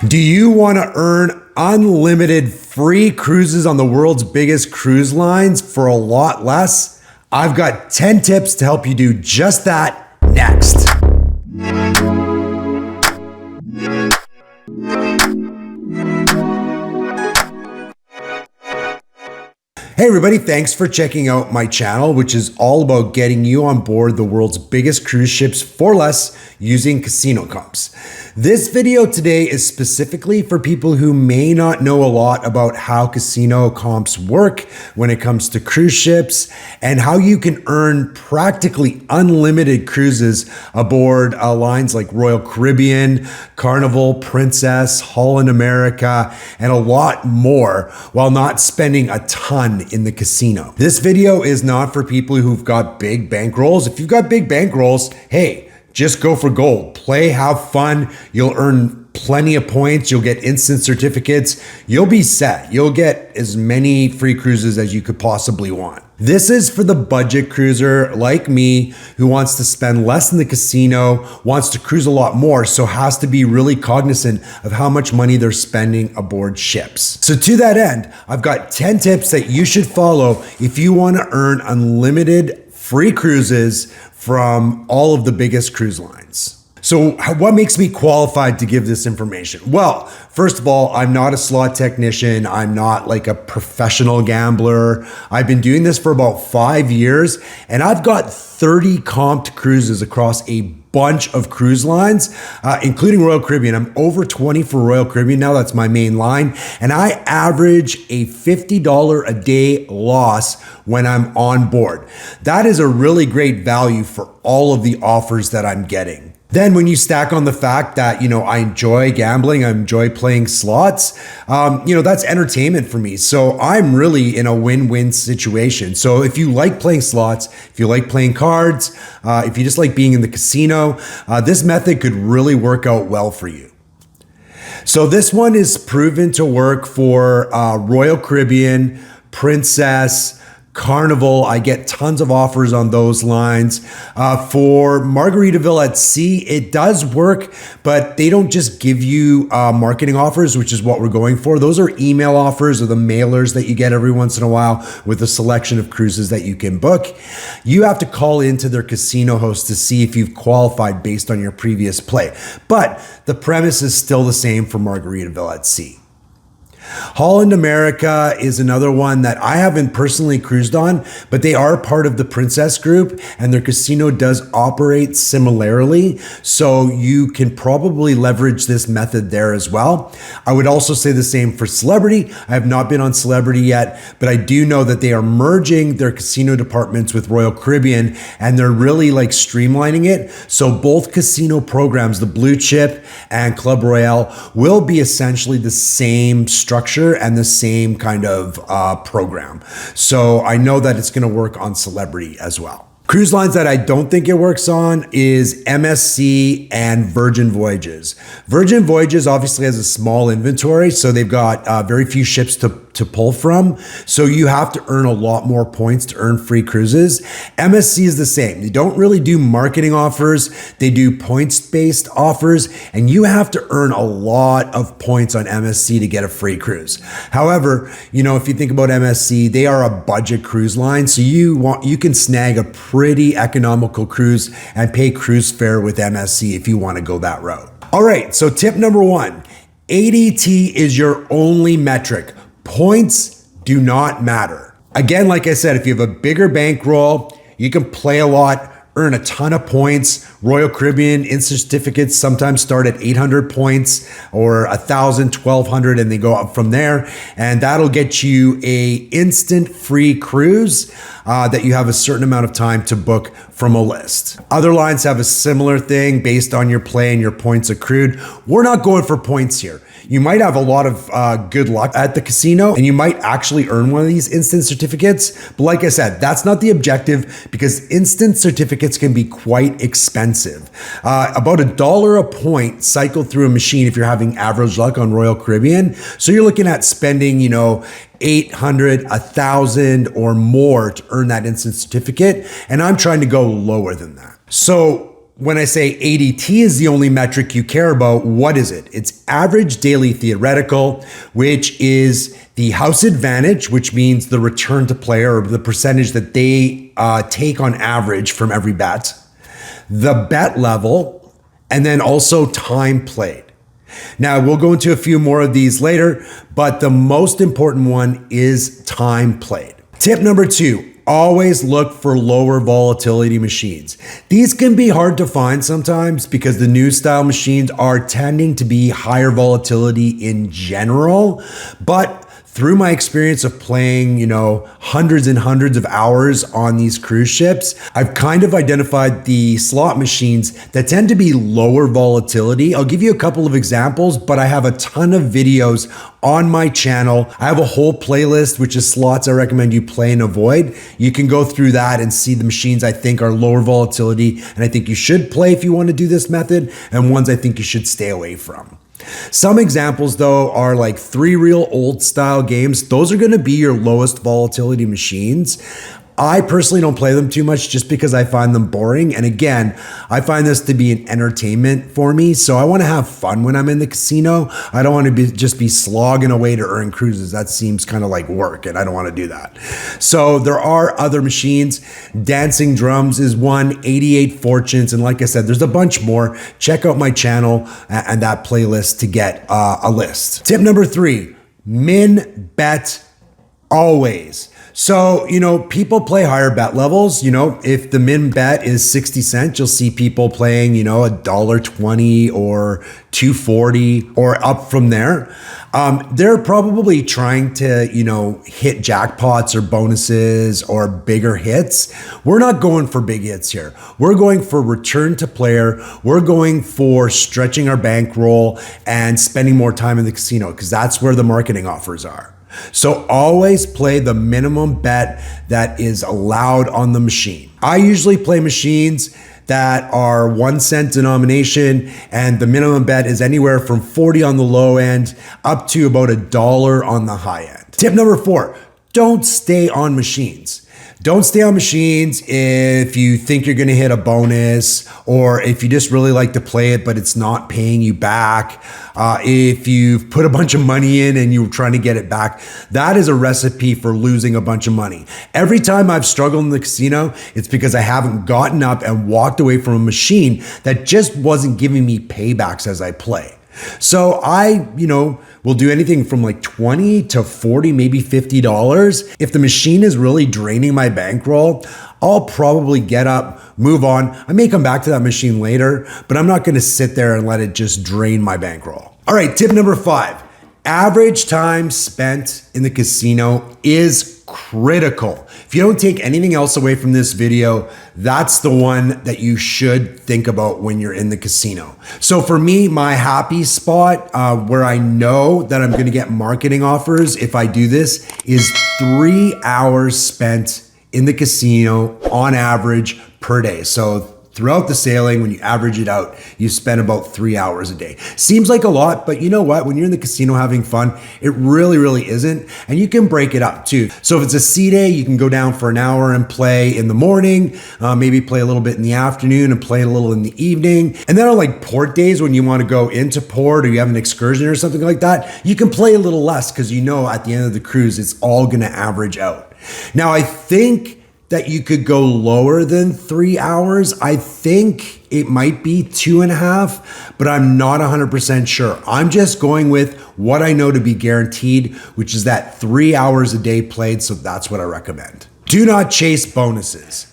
Do you want to earn unlimited free cruises on the world's biggest cruise lines for a lot less? I've got 10 tips to help you do just that next. Hey everybody, thanks for checking out my channel, which is all about getting you on board the world's biggest cruise ships for less using casino comps. This video today is specifically for people who may not know a lot about how casino comps work when it comes to cruise ships and how you can earn practically unlimited cruises aboard lines like Royal Caribbean, Carnival, Princess, Holland America, and a lot more while not spending a ton in the casino. This video is not for people who've got big bankrolls. If you've got big bankrolls, hey, just go for gold. Play, have fun. You'll earn plenty of points. You'll get instant certificates. You'll be set. You'll get as many free cruises as you could possibly want. This is for the budget cruiser like me who wants to spend less in the casino, wants to cruise a lot more, so has to be really cognizant of how much money they're spending aboard ships. So to that end, I've got 10 tips that you should follow if you want to earn unlimited free cruises from all of the biggest cruise lines. So what makes me qualified to give this information? Well, first of all, I'm not a slot technician. I'm not like a professional gambler. I've been doing this for about 5 years, and I've got 30 comped cruises across a bunch of cruise lines, including Royal Caribbean. I'm over 20 for Royal Caribbean now. That's my main line. And I average a $50 a day loss when I'm on board. That is a really great value for all of the offers that I'm getting. Then when you stack on the fact that, I enjoy gambling, I enjoy playing slots, that's entertainment for me. So I'm really in a win-win situation. So if you like playing slots, if you like playing cards, if you just like being in the casino, this method could really work out well for you. So this one is proven to work for Royal Caribbean, Princess, Carnival. I get tons of offers on those lines. For Margaritaville at Sea, it does work, but they don't just give you marketing offers, which is what we're going for. Those are email offers or the mailers that you get every once in a while with a selection of cruises that you can book. You have to call into their casino host to see if you've qualified based on your previous play. But the premise is still the same for Margaritaville at Sea. Holland America is another one that I haven't personally cruised on, but they are part of the Princess group and their casino does operate similarly. So you can probably leverage this method there as well. I would also say the same for Celebrity. I have not been on Celebrity yet, but I do know that they are merging their casino departments with Royal Caribbean and they're really like streamlining it. So both casino programs, the Blue Chip and Club Royale, will be essentially the same structure and the same kind of program. So I know that it's going to work on Celebrity as well. Cruise lines that I don't think it works on is MSC and Virgin Voyages. Virgin Voyages obviously has a small inventory, so they've got very few ships to pull from. So you have to earn a lot more points to earn free cruises. MSC is the same. They don't really do marketing offers. They do points-based offers, and you have to earn a lot of points on MSC to get a free cruise. However, if you think about MSC, they are a budget cruise line, so you can snag a pretty economical cruise and pay cruise fare with MSC if you want to go that route. All right, so tip number 1, ADT is your only metric. Points do not matter. Again, like I said, if you have a bigger bankroll, you can play a lot, earn a ton of points. Royal Caribbean instant certificates sometimes start at 800 points or 1,000, 1,200, and they go up from there. And that'll get you a instant free cruise that you have a certain amount of time to book from a list. Other lines have a similar thing based on your play and your points accrued. We're not going for points here. You might have a lot of good luck at the casino and you might actually earn one of these instant certificates. But like I said, that's not the objective because instant certificates can be quite expensive. About $1 a point cycled through a machine if you're having average luck on Royal Caribbean. So you're looking at spending, $800, $1,000 or more to earn that instant certificate. And I'm trying to go lower than that. So when I say ADT is the only metric you care about, what is it? It's average daily theoretical, which is the house advantage, which means the return to player, or the percentage that they take on average from every bet, the bet level, and then also time played. Now, we'll go into a few more of these later, but the most important one is time played. Tip number 2, always look for lower volatility machines. These can be hard to find sometimes because the new style machines are tending to be higher volatility in general, but through my experience of playing, hundreds and hundreds of hours on these cruise ships, I've kind of identified the slot machines that tend to be lower volatility. I'll give you a couple of examples, but I have a ton of videos on my channel. I have a whole playlist, which is slots I recommend you play and avoid. You can go through that and see the machines I think are lower volatility and I think you should play if you want to do this method, and ones I think you should stay away from. Some examples though are like 3 real old style games. Those are going to be your lowest volatility machines. I personally don't play them too much just because I find them boring. And again, I find this to be an entertainment for me. So I want to have fun when I'm in the casino. I don't want to just be slogging away to earn cruises. That seems kind of like work and I don't want to do that. So there are other machines. Dancing Drums is one, 88 Fortunes. And like I said, there's a bunch more. Check out my channel and that playlist to get a list. Tip number 3, min bet always. So, people play higher bet levels. If the min bet is 60 cents, you'll see people playing, $1.20 or $2.40 or up from there. They're probably trying to, hit jackpots or bonuses or bigger hits. We're not going for big hits here. We're going for return to player. We're going for stretching our bankroll and spending more time in the casino because that's where the marketing offers are. So always play the minimum bet that is allowed on the machine. I usually play machines that are 1 cent denomination, and the minimum bet is anywhere from 40 on the low end up to about $1 on the high end. Tip number 4, don't stay on machines. Don't stay on machines if you think you're going to hit a bonus, or if you just really like to play it, but it's not paying you back. If you've put a bunch of money in and you're trying to get it back, that is a recipe for losing a bunch of money. Every time I've struggled in the casino, it's because I haven't gotten up and walked away from a machine that just wasn't giving me paybacks as I play. So I, will do anything from like $20 to $40, maybe $50. If the machine is really draining my bankroll, I'll probably get up, move on. I may come back to that machine later, but I'm not going to sit there and let it just drain my bankroll. All right, tip number 5. Average time spent in the casino is critical. If you don't take anything else away from this video, that's the one that you should think about when you're in the casino. So for me, my happy spot where I know that I'm going to get marketing offers if I do this is 3 hours spent in the casino on average per day. So throughout the sailing, when you average it out, you spend about 3 hours a day. Seems like a lot, but you know what? When you're in the casino having fun, it really, really isn't. And you can break it up too. So if it's a sea day, you can go down for an hour and play in the morning, maybe play a little bit in the afternoon and play a little in the evening. And then on like port days, when you want to go into port or you have an excursion or something like that, you can play a little less because you know at the end of the cruise, it's all going to average out. Now, I think that you could go lower than 3 hours. I think it might be 2.5, but I'm not 100% sure. I'm just going with what I know to be guaranteed, which is that 3 hours a day played. So that's what I recommend. Do not chase bonuses.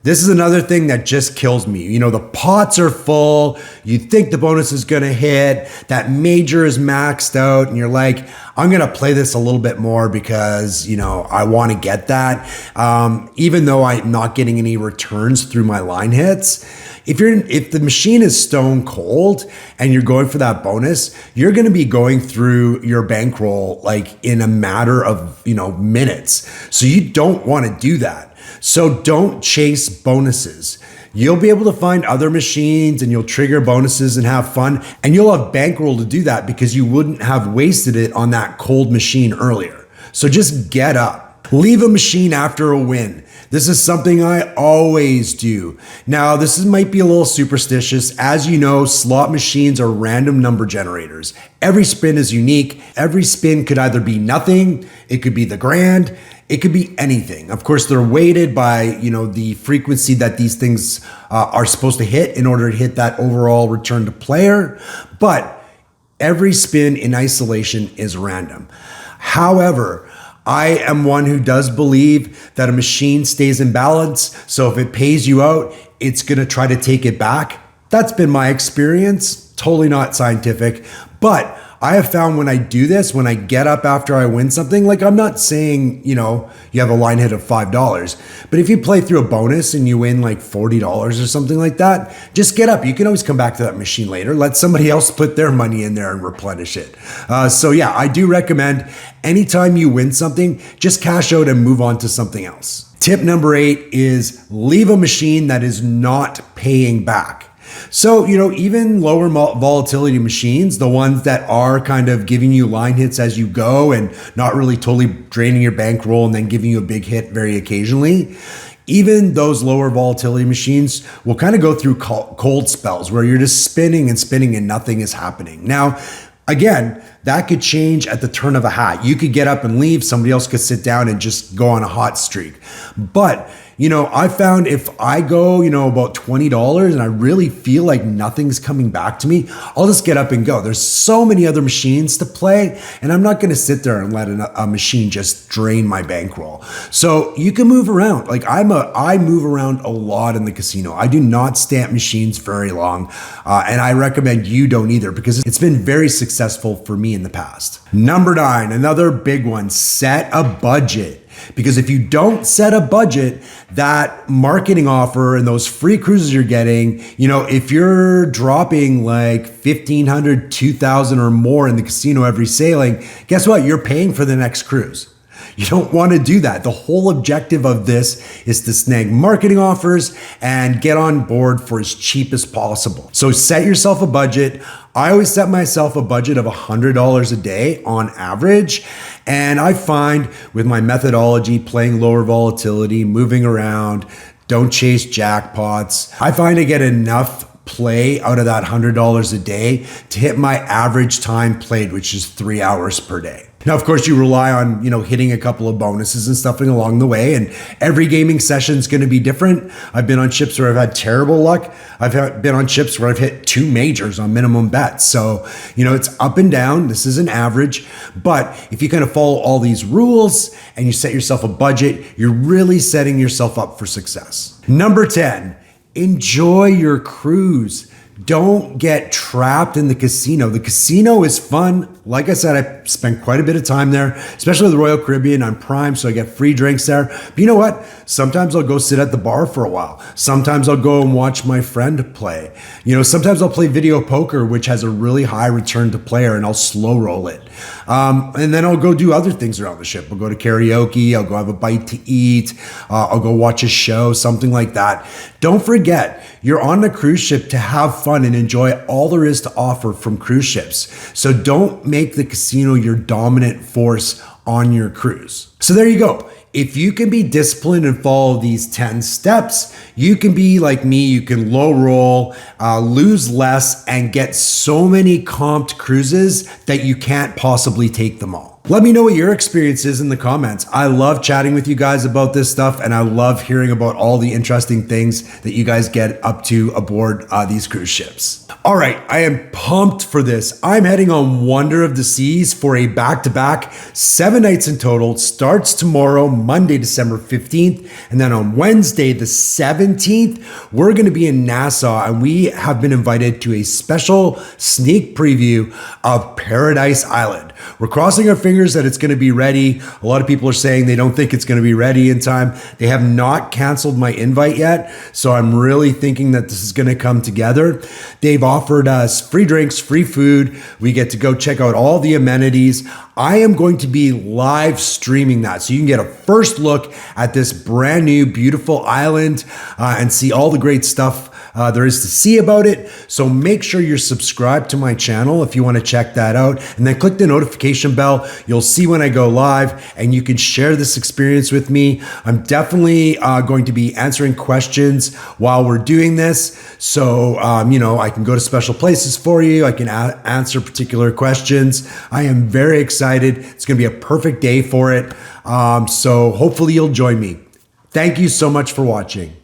This is another thing that just kills me. The pots are full. You think the bonus is going to hit. That major is maxed out. And you're like, I'm going to play this a little bit more because, I want to get that. Even though I'm not getting any returns through my line hits. If the machine is stone cold and you're going for that bonus, you're going to be going through your bankroll like in a matter of, minutes. So you don't want to do that. So don't chase bonuses. You'll be able to find other machines and you'll trigger bonuses and have fun, and you'll have bankroll to do that because you wouldn't have wasted it on that cold machine earlier. So just get up. Leave a machine after a win. This is something I always do. Now, might be a little superstitious. As you know, slot machines are random number generators. Every spin is unique. Every spin could either be nothing, it could be the grand, it could be anything. Of course, they're weighted by, the frequency that these things are supposed to hit in order to hit that overall return to player. But every spin in isolation is random. However, I am one who does believe that a machine stays in balance. So if it pays you out, it's going to try to take it back. That's been my experience. Totally not scientific. But I have found when I do this, when I get up after I win something, like I'm not saying, you have a line hit of $5, but if you play through a bonus and you win like $40 or something like that, just get up. You can always come back to that machine later. Let somebody else put their money in there and replenish it. So yeah, I do recommend anytime you win something, just cash out and move on to something else. Tip number 8 is leave a machine that is not paying back. So, even lower volatility machines, the ones that are kind of giving you line hits as you go and not really totally draining your bankroll and then giving you a big hit very occasionally, even those lower volatility machines will kind of go through cold spells where you're just spinning and spinning and nothing is happening. Now, again, that could change at the turn of a hat. You could get up and leave, somebody else could sit down and just go on a hot streak. But I found if I go, about $20 and I really feel like nothing's coming back to me, I'll just get up and go. There's so many other machines to play, and I'm not going to sit there and let a machine just drain my bankroll. So you can move around. Like I move around a lot in the casino. I do not stay at machines very long, and I recommend you don't either because it's been very successful for me in the past. Number 9, another big one, set a budget. Because if you don't set a budget, that marketing offer and those free cruises you're getting, if you're dropping like $1,500, $2,000 or more in the casino every sailing, guess what? You're paying for the next cruise. You don't want to do that. The whole objective of this is to snag marketing offers and get on board for as cheap as possible. So set yourself a budget. I always set myself a budget of $100 a day on average. And I find with my methodology, playing lower volatility, moving around, don't chase jackpots, I find I get enough play out of that $100 a day to hit my average time played, which is 3 hours per day. Now, of course, you rely on, hitting a couple of bonuses and stuffing along the way. And every gaming session is going to be different. I've been on ships where I've had terrible luck. Been on ships where I've hit 2 majors on minimum bets. So, it's up and down. This is an average. But if you kind of follow all these rules and you set yourself a budget, you're really setting yourself up for success. Number 10, enjoy your cruise. Don't get trapped in the casino. The casino is fun. Like I said, I spent quite a bit of time there, especially the Royal Caribbean on Prime, so I get free drinks there. But you know what? Sometimes I'll go sit at the bar for a while. Sometimes I'll go and watch my friend play. Sometimes I'll play video poker, which has a really high return to player, and I'll slow roll it. And then I'll go do other things around the ship. I'll go to karaoke. I'll go have a bite to eat. I'll go watch a show, something like that. Don't forget, you're on a cruise ship to have fun and enjoy all there is to offer from cruise ships. So don't make the casino your dominant force on your cruise. So there you go. If you can be disciplined and follow these 10 steps, you can be like me. You can low roll, lose less, and get so many comped cruises that you can't possibly take them all. Let me know what your experience is in the comments. I love chatting with you guys about this stuff, and I love hearing about all the interesting things that you guys get up to aboard these cruise ships. All right, I am pumped for this. I'm heading on Wonder of the Seas for a back-to-back 7 nights in total. It starts tomorrow, Monday, December 15th, and then on Wednesday, the 17th, we're going to be in Nassau, and we have been invited to a special sneak preview of Paradise Island. We're crossing our fingers that it's going to be ready. A lot of people are saying they don't think it's going to be ready in time. They have not canceled my invite yet, so I'm really thinking that this is going to come together. They've offered us free drinks, free food. We get to go check out all the amenities. I am going to be live streaming that, so you can get a first look at this brand new, beautiful island and see all the great stuff there is to see about it. So make sure you're subscribed to my channel if you want to check that out. And then click the notification bell. You'll see when I go live and you can share this experience with me. I'm definitely going to be answering questions while we're doing this. So, I can go to special places for you. I can answer particular questions. I am very excited. It's going to be a perfect day for it. So hopefully you'll join me. Thank you so much for watching.